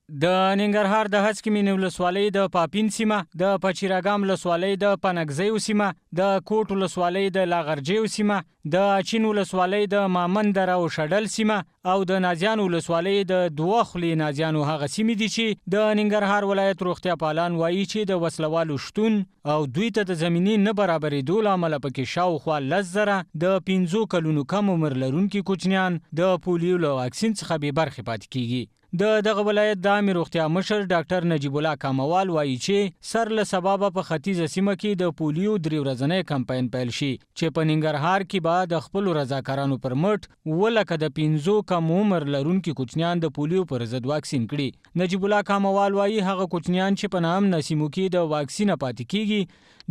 د ننګرهار د هسکې مینې ولسوالۍ د پاپین سیمه، د پچیراګام ولسوالۍ د پنګزیو سیمه، د کوټ ولسوالۍ د لاغرجیو سیمه، د اچین ولسوالۍ د مامندره او شډل سیمه او د نازیانو ولسوالۍ د دوه خولې نازیانو هغه سیمې دي چې د ننګرهار ولایت روغتیا پالان وایي چې د وسلوالو شتون او دوی ته د زمینی نه برابرېدو له امله پکې شاوخوا 10,000 د 15 کلونو کم عمر لرونکي کوچنیان د پولیو له واکسین څخه بې برخې پاتې کیږي. د دغه ولایت د عامې روغتیا مشر ډاکټر نجیب الله کاموال وایي چې سر له سببه په ختیځه سیمه کې د پولیو 3 ورځنی کمپاین پیل شي چې په ننګرهار کې به د خپلو رضاکارانو پر مټ 1,00,000 د 15 کم عمر لرونکي کوچنیان د پولیو پر ضد واکسین کړي. نجیب الله کاموال وایي هغه کوچنیان چې په ناامنه سیمو کې د واکسین پاتې کیږي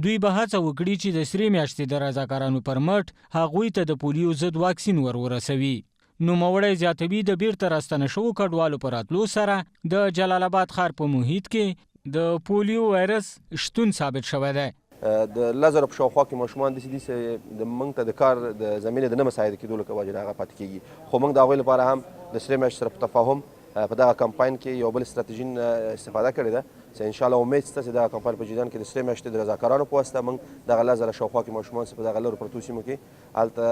دوی به هڅه وکړي چې د 3 میاشتې د رضاکارانو پر مټ هغوی ته د پولیو ضد واکسین ورسوي. نوموړی زیاتوي د بیرته راستنه شوو کډوالو په راتلو سره د جلال آباد ښار په محیط کې د پولیو وایرس شتون ثابت شوی دی. د 10,000 په شاوخوا کې ماشومان داسې دي چې د موږ ته د کار د زمینې د نه مساعده کېدو له وجې هغه پاتې کېږي، خو موږ د هغوی لپاره هم د 3 میاشتو سره په تفاهم په دغه کمپاین کې یو بل استراتیژي استفاده کړې ده چې انشاءالله امید شته چې دغه کمپاین په جریان کې د 3 میاشتې د رضاکارانو په واسطه موږ دغه 10,000 شاوخوا کې ماشومان چې په دغه لرو پرتو سیمو کې هلته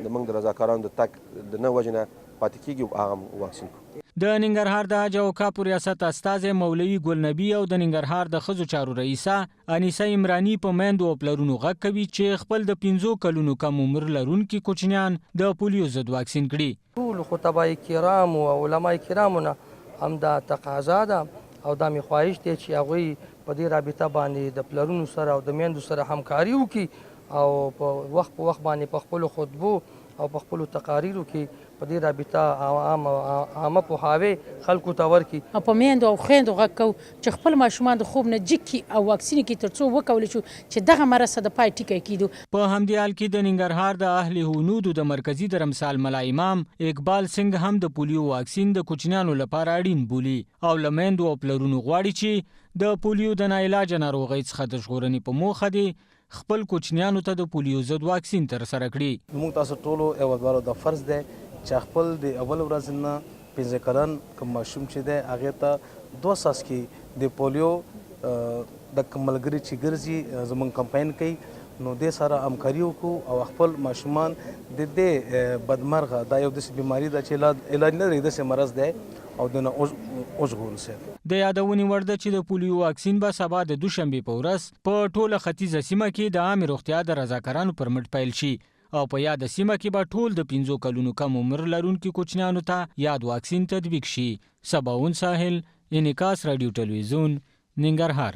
د موږ د رضاکارانو د تګ د نه وجې نه پاتې کېږي هغه واکسین کړو. د ننګرهار د حج او اوقافو ریاست استازی مولوي ګل نبی او د ننګرهار د ښځو چارو رئیسه انیسه عمراني په میندو او پلرونو غږ کوي چې خپل د 15 کلونو کم عمر لرونکي کوچنیان د پولیو ضد واکسین کړي. ټول خطبای کرام او علما کرامو نه هم دا تقاضا ده او دا مې خواهش دی چې هغوی په دې رابطه باندې د پلرونو سره او د میندو سره همکاري وکړي او په وخت باندې په خپلو خطبو او په خپلو تقاریرو کې په دې رابطه عامه پوهاوی خلکو ته ورکړي. په میندو او خویندو غږ کوو چې خپل ماشومان د خوب نه جګ کړي او واکسین کړي تر څو وکولی شو چې دغه مرض د پای ټیکی کیدو. په همدې حال کې د ننګرهار د اهل هنودو د مرکزي درمسال ملا امام اقبال سنگ هم د پولیو واکسین د کوچنیانو لپاره اړین بولي او له میندو او پلرونو غواړي چې د پولیو د ناعلاجه ناروغۍ څخه د ژغورنې په موخه دي خپل کوچنیانو ته د پولیو ضد واکسین ترسره کړي. موږ تاسو ټولو هیوادوالو د فرض دی چې خپل د اول ورځ نه 15 کلن کوم ماشوم چې دی هغې ته 2 څاڅکي د پولیو د ملګري چې ګرځي زموږ کمپاین کوي نو دې سره همکاري وکړو او خپل ماشومان د دې بدمرغه دا یو داسې بیماري ده چې علاج نه لري، داسې مرض دی او دنه اوژغورل سي. د یادونې وړ ده چې د پولیو واکسین به سبا د دوشنبې په ورځ په ټوله ختیځه سیمه کې د عامې روغتیا د رضاکارانو پر مټ پیل شي او په یاده سیمه کې به ټول د 15 کلونو کم عمر لرونکي کوچنیانو ته یاد واکسین تطبیق شي. سباون ساحل، انعکاس رادیو ټلویزیون، ننګرهار.